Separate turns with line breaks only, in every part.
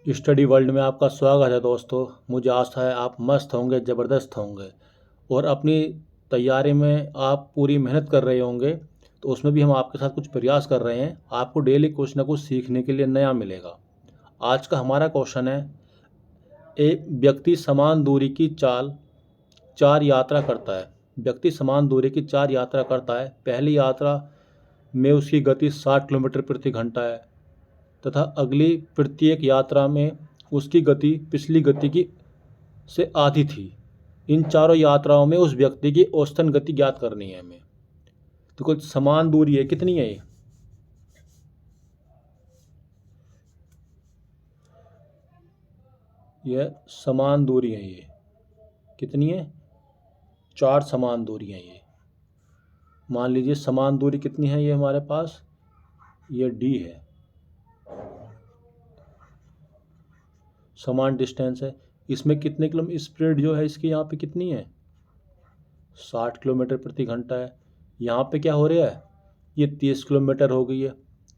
Study world में आपका स्वागत है दोस्तों। मुझे आशा है आप मस्त होंगे, ज़बरदस्त होंगे और अपनी तैयारी में आप पूरी मेहनत कर रहे होंगे। तो उसमें भी हम आपके साथ कुछ प्रयास कर रहे हैं, आपको डेली कुछ ना कुछ सीखने के लिए नया मिलेगा। आज का हमारा क्वेश्चन है, एक व्यक्ति समान दूरी की चार यात्रा करता है। व्यक्ति समान दूरी की चार यात्रा करता है। पहली यात्रा में उसकी गति 60 किलोमीटर प्रति घंटा है तथा अगली प्रत्येक यात्रा में उसकी गति पिछली गति की से आधी थी। इन चारों यात्राओं में उस व्यक्ति की औसतन गति ज्ञात करनी है हमें। तो कुछ समान दूरी है, कितनी है ये? यह समान दूरी है। ये कितनी है? चार समान दूरी है ये। मान लीजिए समान दूरी कितनी है ये हमारे पास, ये डी है, समान डिस्टेंस है। इसमें कितने किलोमीटर स्पीड जो है इसकी यहाँ पे कितनी है? 60 किलोमीटर प्रति घंटा है। यहाँ पे क्या हो रहा है, ये 30 किलोमीटर हो गई है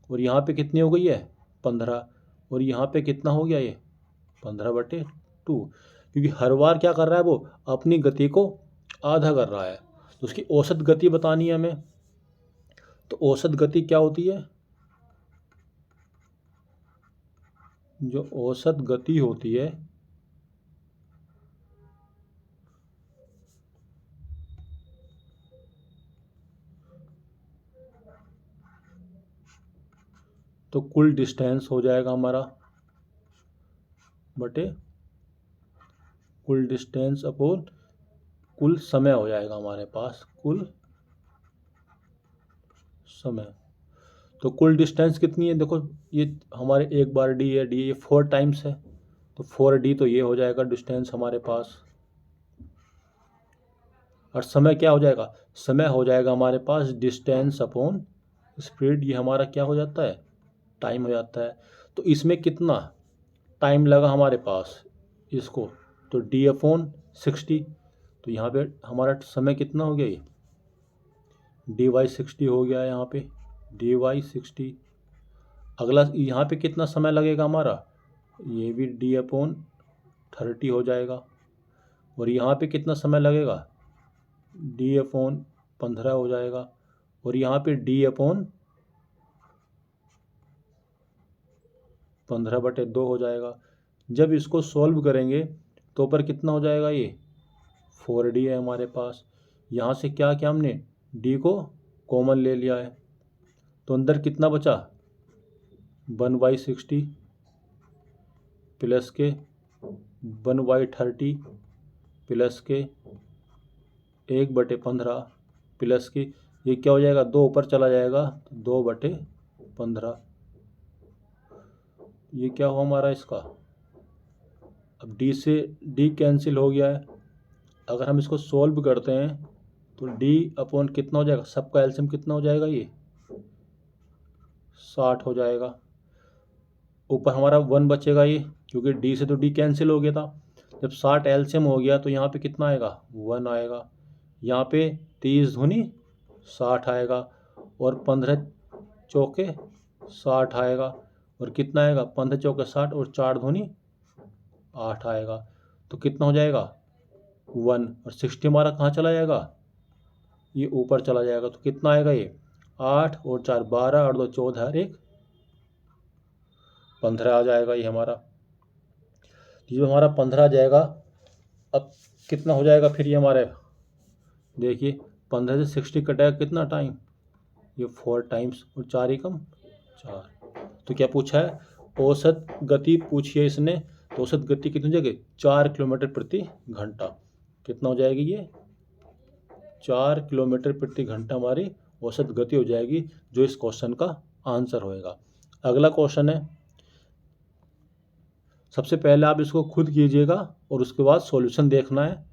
और यहाँ पे कितनी हो गई है? 15। और यहाँ पे कितना हो गया ये? 15/2। क्योंकि हर बार क्या कर रहा है, वो अपनी गति को आधा कर रहा है। तो उसकी औसत गति बतानी है हमें। तो औसत गति क्या होती है? जो औसत गति होती है तो कुल डिस्टेंस हो जाएगा हमारा बटे कुल डिस्टेंस अपॉन कुल समय हो जाएगा हमारे पास, कुल समय। तो कुल डिस्टेंस कितनी है? देखो ये हमारे एक बार डी है, डी ये 4 टाइम्स है, तो 4D तो ये हो जाएगा डिस्टेंस हमारे पास। और समय क्या हो जाएगा? समय हो जाएगा हमारे पास डिस्टेंस अपॉन स्पीड। ये हमारा क्या हो जाता है? टाइम हो जाता है। तो इसमें कितना टाइम लगा हमारे पास इसको? तो D/60। तो यहाँ पे हमारा समय कितना हो गया? ये dy/60 हो गया यहाँ पे, dy/60। अगला यहाँ पे कितना समय लगेगा हमारा? ये भी D/30 हो जाएगा। और यहाँ पे कितना समय लगेगा? D/15 हो जाएगा। और यहाँ पे D/15/2 हो जाएगा। जब इसको सॉल्व करेंगे तो ऊपर कितना हो जाएगा? ये 4D है हमारे पास। यहाँ से क्या क्या हमने D को कॉमन ले लिया है, तो अंदर कितना बचा? 1/60 प्लस के 1/30 प्लस के 1/15 प्लस की ये क्या हो जाएगा? 2 ऊपर चला जाएगा, 2/15। ये क्या हुआ हमारा इसका? अब D से D कैंसिल हो गया है। अगर हम इसको सॉल्व करते हैं तो D/ कितना हो जाएगा? सबका एलसीएम कितना हो जाएगा? ये 60 हो जाएगा। ऊपर हमारा 1 बचेगा ये, क्योंकि D से तो D कैंसिल हो गया था। जब 60 एलसीएम हो गया तो यहाँ पे कितना आएगा? 1 आएगा। यहाँ पे 30 दूनी 60 आएगा और 15 चौके 60 आएगा। और कितना आएगा? 15 चौके 60 और 4 दूनी 8 आएगा। तो कितना हो जाएगा? 1। और 60 हमारा कहाँ चला जाएगा? ये ऊपर चला जाएगा। तो कितना आएगा? ये 8 और 4 12 और 2 14 और 1 15 आ जाएगा ये हमारा। ये हमारा 15 आ जाएगा। अब कितना हो जाएगा फिर ये हमारे? देखिए 15 से 60 कटेगा कितना टाइम? ये 4 टाइम्स और 4 एकम 4। तो क्या पूछा है? औसत गति पूछी है इसने। तो औसत गति कितनी हो जाएगी? 4 किलोमीटर प्रति घंटा। कितना हो जाएगी ये? 4 किलोमीटर प्रति घंटा हमारी औसत गति हो जाएगी, जो इस क्वेश्चन का आंसर होएगा। अगला क्वेश्चन है, सबसे पहले आप इसको खुद कीजिएगा और उसके बाद सॉल्यूशन देखना है।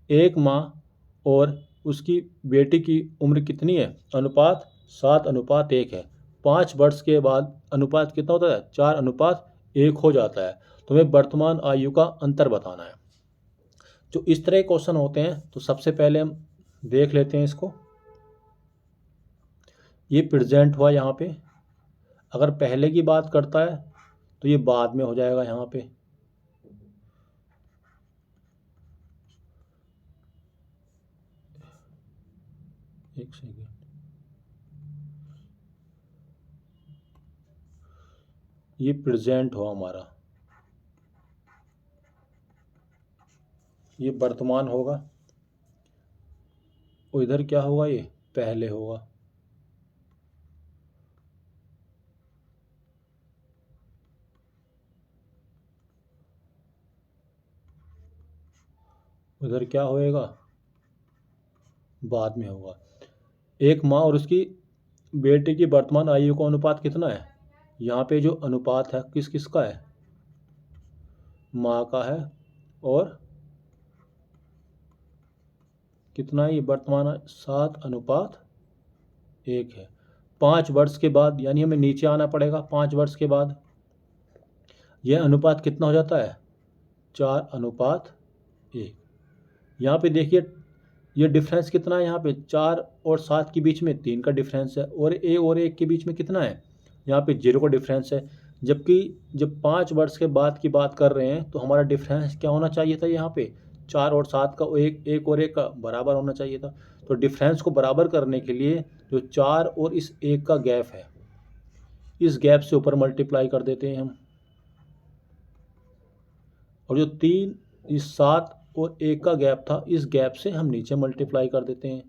एक माँ और उसकी बेटी की उम्र कितनी है? अनुपात 7:1 है। 5 वर्ष के बाद अनुपात कितना होता है? 4:1 हो जाता है। तो हमें वर्तमान आयु का अंतर बताना है। जो इस तरह के क्वेश्चन होते हैं तो सबसे पहले हम देख लेते हैं इसको। ये प्रेजेंट हुआ यहाँ पे। अगर पहले की बात करता है तो ये बाद में हो जाएगा यहाँ पे। एक सेकेंड, ये प्रेजेंट हो हमारा, ये वर्तमान होगा, और इधर क्या होगा, ये पहले होगा। उधर क्या होएगा, बाद में होगा। एक माँ और उसकी बेटे की वर्तमान आयु का अनुपात कितना है। यहाँ पे जो अनुपात है किस किस का है, माँ का है, और कितना है ये वर्तमान, 7:1 है। 5 वर्ष के बाद, यानी हमें नीचे आना पड़ेगा, 5 वर्ष के बाद यह अनुपात कितना हो जाता है, 4:1। यहाँ पे देखिए ये डिफरेंस कितना है, यहाँ पे 4 और 7 के बीच में 3 का डिफरेंस है, और एक के बीच में कितना है, यहाँ पे 0 का डिफरेंस है। जबकि जब 5 वर्ष के बाद की बात कर रहे हैं तो हमारा डिफरेंस क्या होना चाहिए था, यहाँ पे 4 और 7 का, एक का बराबर होना चाहिए था। तो डिफरेंस को बराबर करने के लिए जो 4 और इस 1 का गैप है, इस गैप से ऊपर मल्टीप्लाई कर देते हैं हम, और जो 3 इस 7 और 1 का गैप था, इस गैप से हम नीचे मल्टीप्लाई कर देते हैं।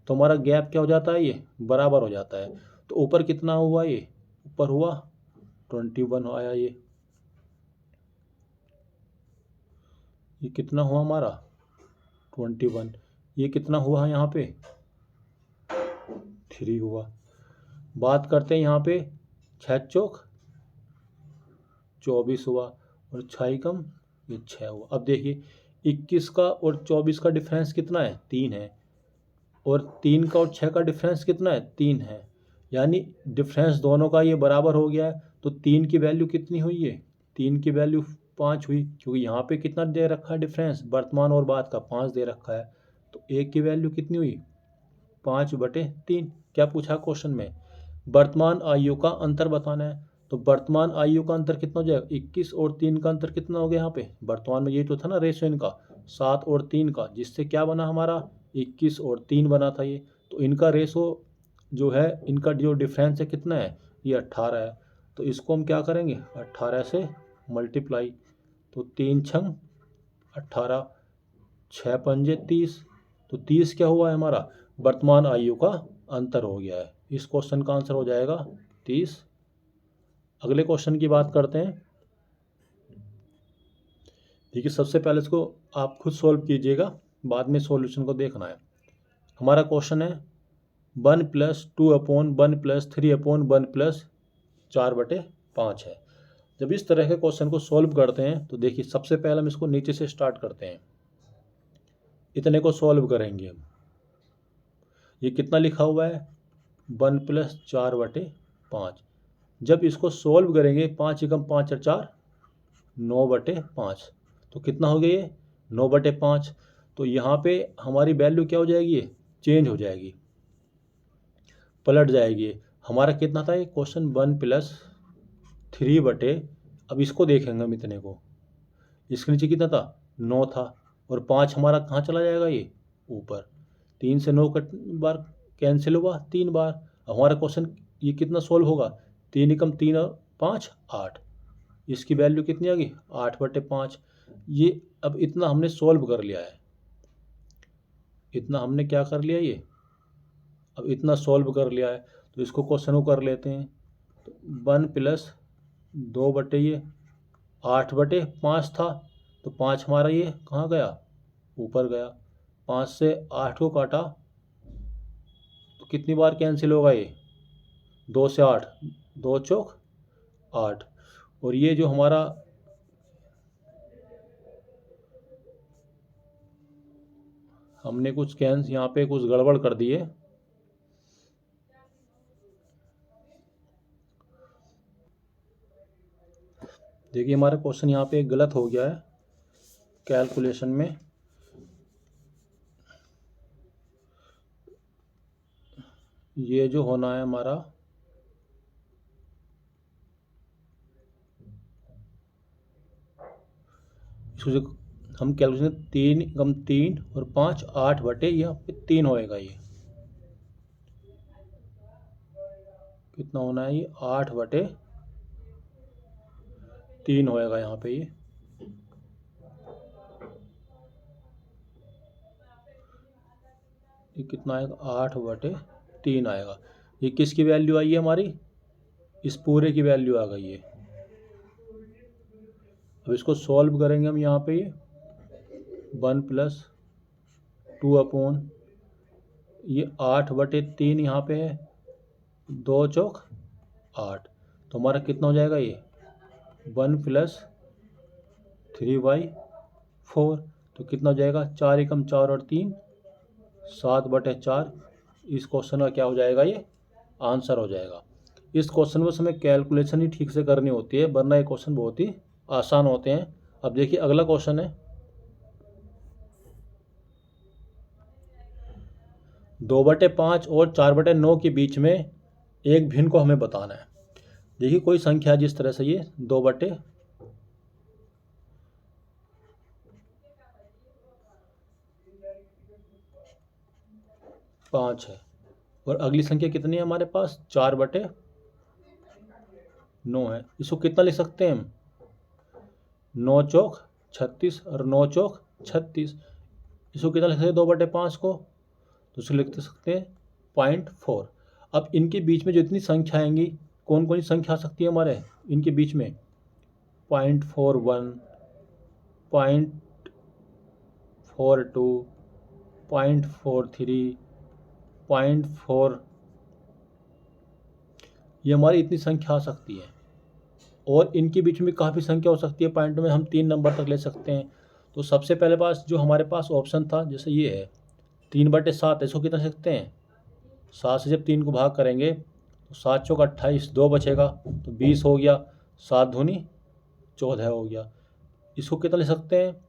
तो हमारा गैप क्या हो जाता है, ये बराबर हो जाता है। तो ऊपर कितना हुआ, ये ऊपर हुआ 21 आया। ये कितना हुआ हमारा 21। ये कितना हुआ यहाँ पे 3 हुआ। बात करते हैं यहाँ पे 6 चौक 24 हुआ, और 6 कम, ये 6 हुआ। अब देखिए 21 का और 24 का डिफरेंस कितना है, 3 है, और 3 का और 6 का डिफरेंस कितना है, 3 है। यानी डिफरेंस दोनों का ये बराबर हो गया है। तो 3 की वैल्यू कितनी हुई है, 3 की वैल्यू 5 हुई, क्योंकि यहाँ पे कितना दे रखा है डिफरेंस, वर्तमान और बाद का 5 दे रखा है। तो 1 की वैल्यू कितनी हुई, 5/3। क्या पूछा क्वेश्चन में, वर्तमान आयु का अंतर बताना है। तो वर्तमान आयु का अंतर कितना हो जाएगा, 21 और 3 का अंतर कितना हो गया यहाँ पे, वर्तमान में ये तो था ना रेशो इनका 7 और 3 का, जिससे क्या बना हमारा 21 और 3 बना था ये। तो इनका रेशो जो है, इनका जो डिफरेंस है कितना है, ये 18 है। तो इसको हम क्या करेंगे, 18 से मल्टीप्लाई। तो 3×6 = 18, 6×5 = 30। तो 30 क्या हुआ है हमारा, वर्तमान आयु का अंतर हो गया है। इस क्वेश्चन का आंसर हो जाएगा 30। अगले क्वेश्चन की बात करते हैं। देखिए सबसे पहले इसको आप खुद सॉल्व कीजिएगा, बाद में सॉल्यूशन को देखना है। हमारा क्वेश्चन है 1+2/1+3/1+4/5 है। जब इस तरह के क्वेश्चन को सॉल्व करते हैं तो देखिए सबसे पहले हम इसको नीचे से स्टार्ट करते हैं, इतने को सॉल्व करेंगे हम। ये कितना लिखा हुआ है, 1+4/5। जब इसको सॉल्व करेंगे, 5×5 = 4, 9/5। तो कितना हो गया ये, 9/5। तो यहाँ पे हमारी वैल्यू क्या हो जाएगी, ये चेंज हो जाएगी, पलट जाएगी। हमारा कितना था ये क्वेश्चन, 1+3 अब इसको देखेंगे हम, इतने को, इसके नीचे कितना था, 9 था, और 5 हमारा कहाँ चला जाएगा, ये ऊपर। 3 से 9 बार कैंसिल हुआ, 3 बार। अब हमारा क्वेश्चन ये कितना सॉल्व होगा, 3×3 और 5 8। इसकी वैल्यू कितनी आ गई, 8/5। ये अब इतना हमने सॉल्व कर लिया है, इतना हमने क्या कर लिया, ये अब इतना सॉल्व कर लिया है। तो इसको क्वेश्चन को कर लेते हैं। तो 1+2 ये 8/5 था, तो 5 हमारा ये कहाँ गया, ऊपर गया। 5 से 8 को काटा तो कितनी बार कैंसिल होगा ये, 2 से 8, 2 चौक 8। और ये जो हमारा हमने कुछ कैंस यहाँ पे कुछ गड़बड़ कर दी है। देखिए हमारा क्वेश्चन यहाँ पे गलत हो गया है कैलकुलेशन में। ये जो होना है हमारा इसको हम कैलकुलेशन 3 और 5 8/, यहाँ पे 3 होएगा। ये कितना होना है? ये 8/3 होएगा यहाँ पे। ये कितना आएगा? 8/3 आएगा। ये किसकी वैल्यू आई है हमारी? इस पूरे की वैल्यू आ गई है। अब इसको सॉल्व करेंगे हम। यहाँ पे ये 1 + 2 ये 8/3 यहाँ पे है, 2 चौक 8, तो हमारा कितना हो जाएगा? ये 1 + 3/4, तो कितना हो जाएगा? 4 एकम 4 और 3 7/4। इस क्वेश्चन का क्या हो जाएगा? ये आंसर हो जाएगा। इस क्वेश्चन में हमें कैलकुलेशन ही ठीक से करनी होती है, वरना ये क्वेश्चन बहुत ही आसान होते हैं। अब देखिए अगला क्वेश्चन है 2/5 और 4/9 के बीच में एक भिन्न को हमें बताना है। देखिए कोई संख्या जिस तरह से ये 2/5 है और अगली संख्या कितनी है हमारे पास? 4/9 है। इसको कितना लिख सकते हैं हम? 9 चौक 36 और 9 चौक 36। इसको कितना लिख सकते हैं 2/5 को? तो इसे लिख सकते हैं 0.4। अब इनके बीच में जो इतनी संख्या आएंगी, कौन कौन सी संख्या आ सकती है हमारे इनके बीच में? 0.41, 0.42, 0.43, 0.4, ये हमारी इतनी संख्या आ सकती है। और इनके बीच में काफ़ी संख्या हो सकती है। पॉइंट में हम 3 नंबर तक ले सकते हैं। तो सबसे पहले पास जो हमारे पास ऑप्शन था, जैसे ये है 3/7, इसको कितना लिख सकते हैं? 7 से जब 3 को भाग करेंगे तो 7 चौक 28, 2 बचेगा तो 20 हो गया, 7 दूनी 14 हो गया। इसको कितना लिख सकते हैं?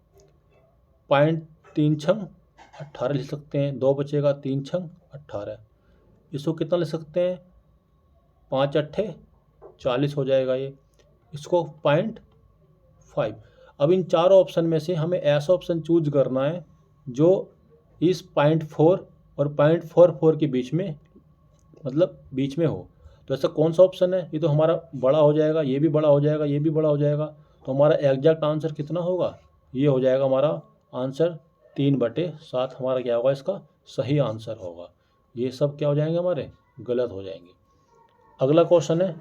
0.36 18 लिख सकते हैं, 2 बचेगा, 3×6 18। इसको कितना लिख सकते हैं? 5×8 40 हो जाएगा ये। इसको 0.5। अब इन चारों ऑप्शन में से हमें ऐसा ऑप्शन चूज करना है जो इस 0.4 और 0.44 के बीच में, मतलब बीच में हो। तो ऐसा कौन सा ऑप्शन है? ये तो हमारा बड़ा हो जाएगा, ये भी बड़ा हो जाएगा, ये भी बड़ा हो जाएगा। तो हमारा एग्जैक्ट आंसर कितना होगा? ये हो जाएगा हमारा आंसर 3/7 हमारा क्या होगा? इसका सही आंसर होगा। ये सब क्या हो जाएंगे? हमारे गलत हो जाएंगे। अगला क्वेश्चन है,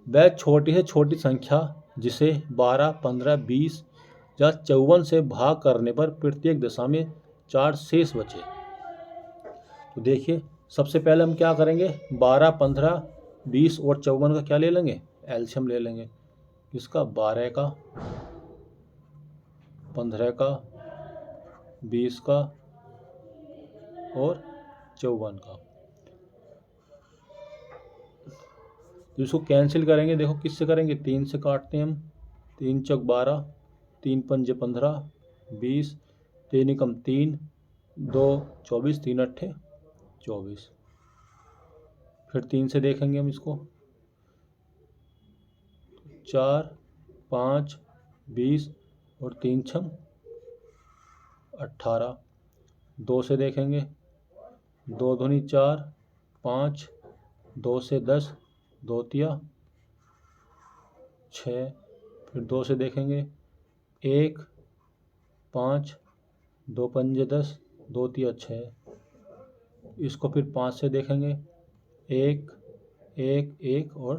वह छोटी से छोटी संख्या जिसे 12, 15, 20 या 54 से भाग करने पर प्रत्येक दशा में 4 शेष बचे। तो देखिए सबसे पहले हम क्या करेंगे? 12, 15, 20 और 54 का क्या ले लेंगे? एलसीएम ले लेंगे। इसका 12 का, 15 का, 20 का और 54 का। तो इसको कैंसिल करेंगे। देखो किससे करेंगे? 3 से काटते हैं हम। 3 चौक 12, 3 पंजे 15, 20, 3 एकम 3, 2 24, 3 अट्ठे 24। फिर 3 से देखेंगे हम इसको। 4, 5, 20 और 3×6 18। 2 से देखेंगे। 2 दूनी 4, 5, 2 से 10, 2 तिया 6। फिर 2 से देखेंगे। 1, 5, 2 पंजे 10, 2 तिया 6। इसको फिर 5 से देखेंगे। 1, 1, 1 और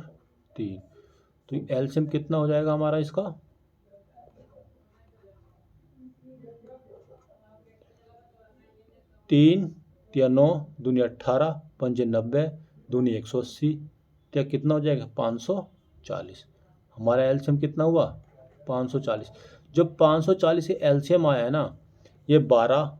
3। तो एलसीएम कितना हो जाएगा हमारा इसका? 3 तिया 9, दूनी 18, पंजे 90, दूनी 180, क्या कितना हो जाएगा? 540। हमारा एलसीएम कितना हुआ? 540। जब 540 से एलसीएम आया है ना, ये 12,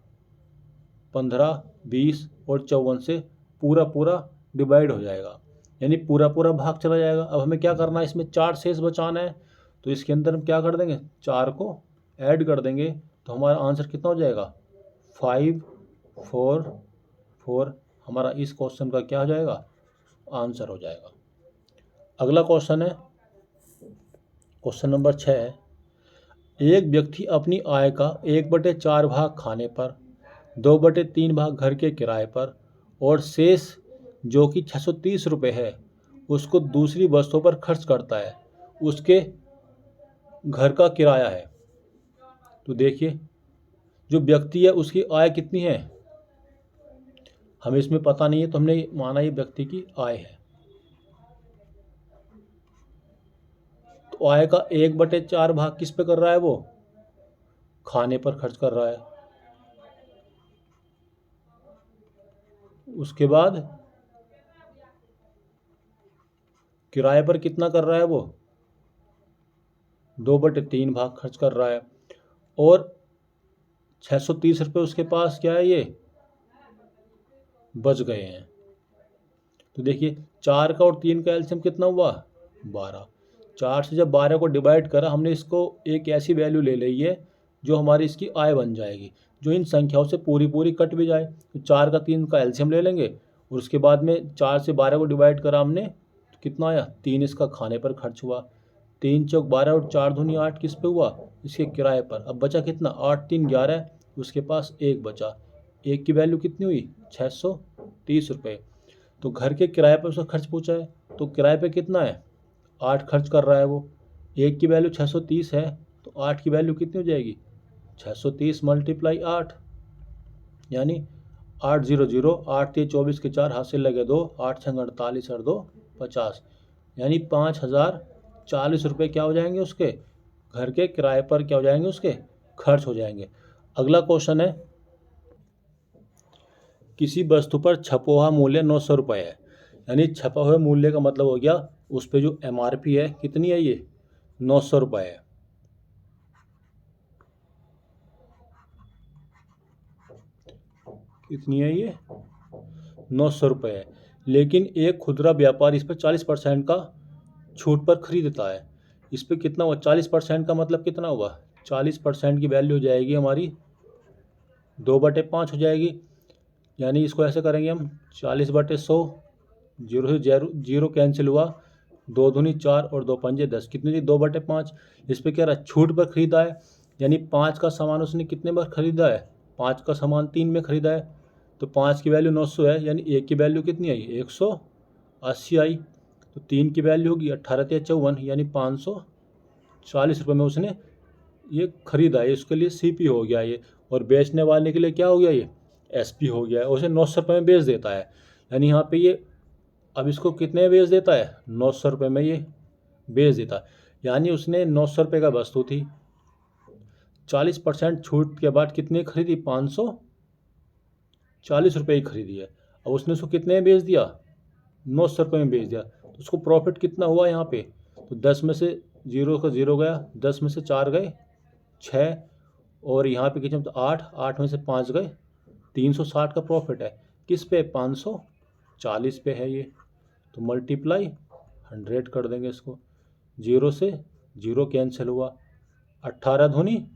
15, 20 और 54 से पूरा पूरा डिवाइड हो जाएगा, यानी पूरा पूरा भाग चला जाएगा। अब हमें क्या करना है? इसमें 4 शेष बचाना है। तो इसके अंदर हम क्या कर देंगे? 4 को ऐड कर देंगे तो हमारा आंसर कितना हो जाएगा? 5, 4, 4 हमारा इस क्वेश्चन का क्या हो जाएगा? आंसर हो जाएगा। अगला क्वेश्चन है क्वेश्चन नंबर 6 है, एक व्यक्ति अपनी आय का 1/4 भाग खाने पर, 2/3 भाग घर के किराए पर और शेष जो कि 630 रुपये है उसको दूसरी वस्तुओं पर खर्च करता है। उसके घर का किराया है। तो देखिए, जो व्यक्ति है उसकी आय कितनी है, हमें इसमें पता नहीं है, तो हमने माना ये व्यक्ति की आय है। तो आय का 1/4 भाग किस पे कर रहा है, वो खाने पर खर्च कर रहा है। उसके बाद किराए पर कितना कर रहा है, वो 2/3 भाग खर्च कर रहा है। और 630 रुपये उसके पास क्या है, ये बच गए हैं। तो देखिए, 4 का और 3 का एलसीएम कितना हुआ, 12। 4 से जब 12 को डिवाइड करा, हमने इसको एक ऐसी वैल्यू ले ली है जो हमारी इसकी आय बन जाएगी, जो इन संख्याओं से पूरी पूरी कट भी जाए। तो 4 का 3 का एलसीएम ले लेंगे और उसके बाद में 4 से 12 को डिवाइड करा हमने, तो कितना आया, 3 इसका खाने पर खर्च हुआ। 3 चौक 12 और 4 दूनी 8 किस पे हुआ, इसके किराए पर। अब बचा कितना, 8 3 11, उसके पास 1 बचा। 1 की वैल्यू कितनी हुई, 630 रुपये। तो घर के किराए पर उसका खर्च पूछा है, तो किराए पे कितना है, 8 खर्च कर रहा है वो। 1 की वैल्यू 630 है, तो 8 की वैल्यू कितनी हो जाएगी, 630 मल्टीप्लाई 8, यानी 800, 8 3 24 के 4 हाथ से लगे 2, 8 6 48 और 2 50, यानी 5040 रुपये क्या हो जाएंगे उसके घर के किराए पर, क्या हो जाएंगे उसके खर्च हो जाएंगे। अगला क्वेश्चन है, किसी वस्तु पर छपा हुआ मूल्य 900 रुपये है, यानी छपा हुए मूल्य का मतलब हो गया उस पर जो एमआरपी है कितनी है, ये 900 रुपये है। कितनी है ये, 900 रुपये है। लेकिन एक खुदरा व्यापारी इस पर 40% का छूट पर खरीदता है। इस पर कितना हुआ, 40% का मतलब कितना हुआ, 40% की वैल्यू हो जाएगी हमारी 2/5 हो जाएगी। यानी इसको ऐसे करेंगे हम, 40/100, जीरो से जीरो कैंसिल हुआ, 2 दूनी 4 और 2 पंजे 10, कितनी थी, 2/5। इस पर क्या रहा, छूट पर खरीदा है, यानी 5 का सामान उसने कितने बार खरीदा है, 5 का सामान 3 में खरीदा है। तो 5 की वैल्यू 900 है, यानी 1 की वैल्यू कितनी आई, 180 आई। तो 3 की वैल्यू होगी 18 × 54, यानी 540 रुपये में उसने ये खरीदा है। इसके लिए सीपी हो गया ये, और बेचने वाले के लिए क्या हो गया, ये एसपी हो गया है। उसे 900 रुपये में बेच देता है, यानी यहाँ पे ये अब इसको कितने में बेच देता है, 900 रुपये में ये बेच देता है। यानी उसने 900 रुपये का वस्तु थी, 40% छूट के बाद कितने खरीदी, 540 रुपये ही खरीदी है। अब उसने उसको कितने में बेच दिया, 900 रुपये में बेच दिया। तो उसको प्रॉफिट कितना हुआ यहाँ पे, तो 10 में से 0 का 0 गया, 10 में से 4 गए 6, और यहाँ पे कितने, तो 8, 8 में से 5 गए, 360 का प्रॉफिट है। किस पे, 540 पे है ये। तो मल्टीप्लाई 100 कर देंगे इसको, 0 से 0 कैंसिल हुआ, 18 दूनी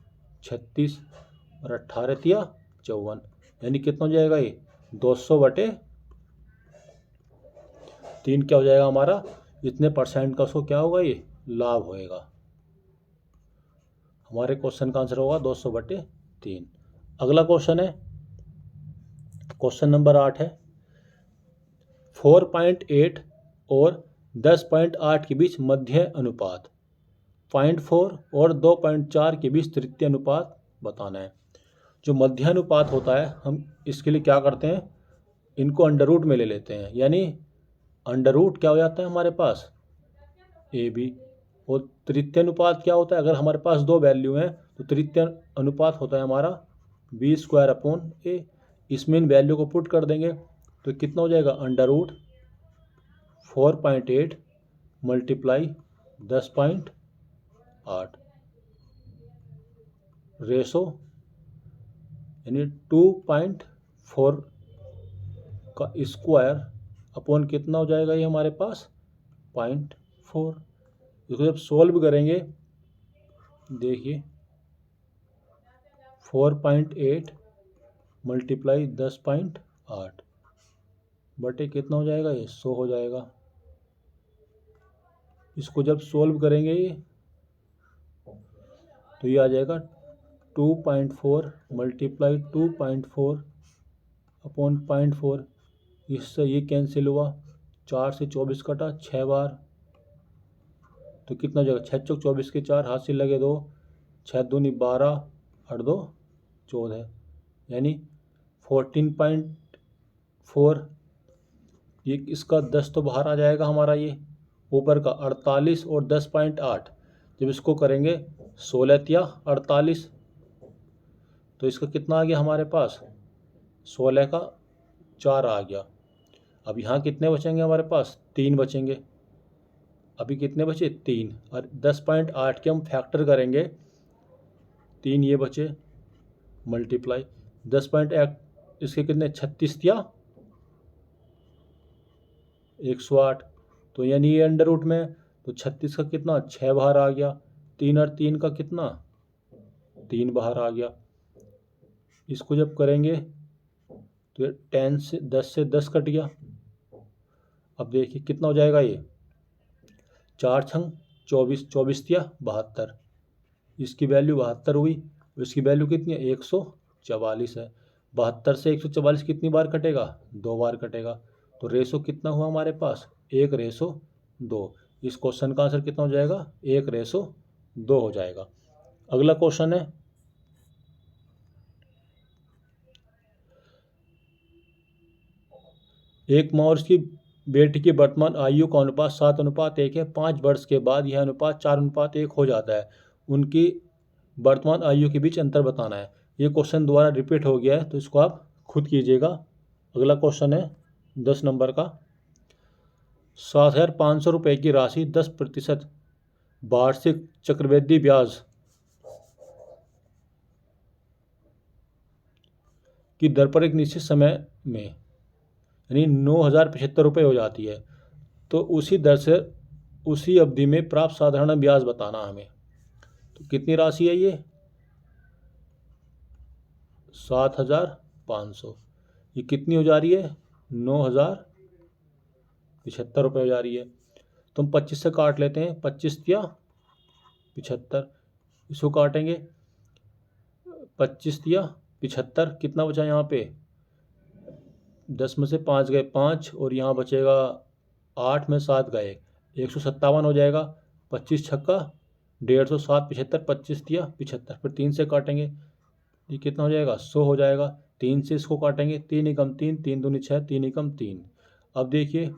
36 और 18 तिया 54, यानी कितना हो जाएगा ये, 200/3 क्या हो जाएगा हमारा, इतने परसेंट का उसको क्या होगा, ये लाभ होएगा। हमारे क्वेश्चन का आंसर होगा 200/3। अगला क्वेश्चन है, क्वेश्चन नंबर 8 है, 4.8 और 10.8 के बीच मध्य अनुपात, 0.4 और 2.4 के बीच तृतीय अनुपात बताना है। जो मध्य अनुपात होता है, हम इसके लिए क्या करते हैं, इनको अंडर रूट में ले लेते हैं, यानी अंडर रूट क्या हो जाता है हमारे पास, ए बी। और तृतीय अनुपात क्या होता है, अगर हमारे पास 2 वैल्यू हैं तो तृतीय अनुपात होता है हमारा b² इसमें इन वैल्यू को पुट कर देंगे, तो कितना हो जाएगा, अंडर रूट 4.8 मल्टीप्लाई 10.8 रेशो, यानी 2.4 का स्क्वायर अपॉन कितना हो जाएगा ये हमारे पास, 0.4। इसको जब सोल्व करेंगे, देखिए 4.8 मल्टीप्लाई 10.8 बटे कितना हो जाएगा, ये 100 हो जाएगा। इसको जब सोल्व करेंगे, तो ये आ जाएगा 2.4 मल्टीप्लाई 2.4 अपॉन 0.4। इससे ये कैंसिल हुआ, 4 से 24 कटा 6 बार, तो कितना हो जाएगा 6 चौक 24 के 4, हाथ से लगे 2, 6 दूनी 12, 8 2 14, यानी 14.4। ये इसका 10 तो बाहर आ जाएगा हमारा, ये ऊपर का 48 और 10.8, जब इसको करेंगे 16 तिया 48, तो इसका कितना आ गया हमारे पास 16 का 4 आ गया। अब यहाँ कितने बचेंगे हमारे पास 3 बचेंगे। अभी कितने बचे 3, और 10.8 के हम फैक्टर करेंगे, 3 ये बचे मल्टीप्लाई 10.8, इसके कितने 36 या 108, तो यानी ये अंडर रूट में, तो 36 का कितना 6 बाहर आ गया, 3 और 3 का कितना 3 बाहर आ गया। इसको जब करेंगे तो 10 से 10 कट गया। अब देखिए कितना हो जाएगा, ये 4 छंग 24, 24 तिया 72, इसकी वैल्यू 72 हुई। इसकी वैल्यू कितनी है 144 है। 72 से 144 कितनी बार कटेगा 2 बार कटेगा, तो रेशो कितना हुआ हमारे पास 1:2। इस क्वेश्चन का आंसर कितना हो जाएगा 1:2 हो जाएगा। अगला क्वेश्चन है, एक माँ और उसकी बेटी की वर्तमान आयु का अनुपात 7:1 है। 5 वर्ष के बाद यह अनुपात 4:1 हो जाता है। उनकी वर्तमान आयु के बीच अंतर बताना है। ये क्वेश्चन दोबारा रिपीट हो गया है, तो इसको आप खुद कीजिएगा। अगला क्वेश्चन है 10 नंबर का, 7,500 रुपये की राशि 10% वार्षिक चक्रवृद्धि ब्याज की दर पर एक निश्चित समय में यानी 9,075 रुपये हो जाती है, तो उसी दर से उसी अवधि में प्राप्त साधारण ब्याज बताना हमें। तो कितनी राशि है ये 7,500, ये कितनी हो जा रही है 9,075 रुपये हो जा रही है। तो हम 25 से काट लेते हैं, 25 या 75, इसको काटेंगे 25 या 75, कितना बचा यहाँ पे 10 में से 5 गए 5, और यहाँ बचेगा 8 में 7 गए 157 हो जाएगा। 25 छक्का 150, 7 75, 25 या 75, फिर 3 से काटेंगे, ये कितना हो जाएगा 100 हो जाएगा। 3 से इसको काटेंगे, 3 एकम 3, 3 दूनी 6, 3 एकम 3। अब देखिए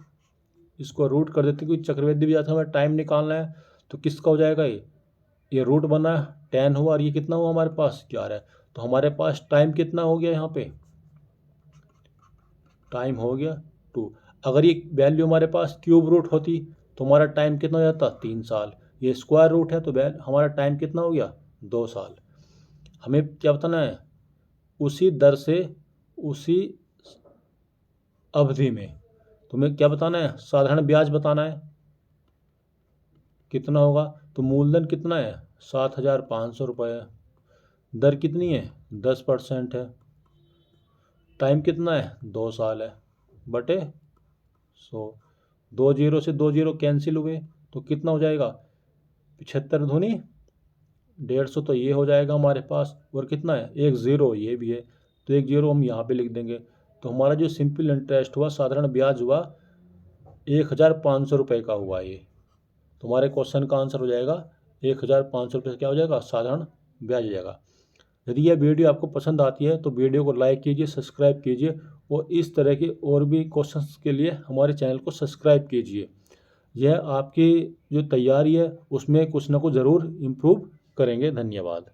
इसको रूट कर देते हैं, क्योंकि चक्रवृद्धि ब्याज हमें टाइम निकालना है, तो किसका हो जाएगा ये रूट बना 10 हुआ, और ये कितना हुआ हमारे पास 11, तो हमारे पास टाइम कितना हो गया यहाँ पे टाइम हो गया 2। अगर ये वैल्यू हमारे पास क्यूब रूट होती तो हमारा टाइम कितना हो जाता 3 साल। ये स्क्वायर रूट है तो हमारा टाइम कितना हो गया 2 साल। हमें क्या बताना है उसी दर से उसी अवधि में, तो हमें क्या बताना है साधारण ब्याज बताना है कितना होगा। तो मूलधन कितना है 7,500 रुपये है, दर कितनी है 10% है, टाइम कितना है 2 साल है, बटे 100। 2 जीरो से 2 जीरो कैंसिल हुए, तो कितना हो जाएगा 75 दूनी 150, तो ये हो जाएगा हमारे पास। और कितना है 1 ज़ीरो ये भी है, तो 1 ज़ीरो हम यहाँ पे लिख देंगे। तो हमारा जो सिंपल इंटरेस्ट हुआ साधारण ब्याज हुआ 1,500 रुपये का हुआ ये। तो हमारे क्वेश्चन का आंसर हो जाएगा 1,500 रुपये क्या हो जाएगा साधारण ब्याज हो जाएगा। यदि यह वीडियो आपको पसंद आती है तो वीडियो को लाइक कीजिए, सब्सक्राइब कीजिए, और इस तरह के और भी क्वेश्चंस के लिए हमारे चैनल को सब्सक्राइब कीजिए। यह आपकी जो तैयारी है उसमें कुछ ना कुछ ज़रूर इम्प्रूव करेंगे। धन्यवाद।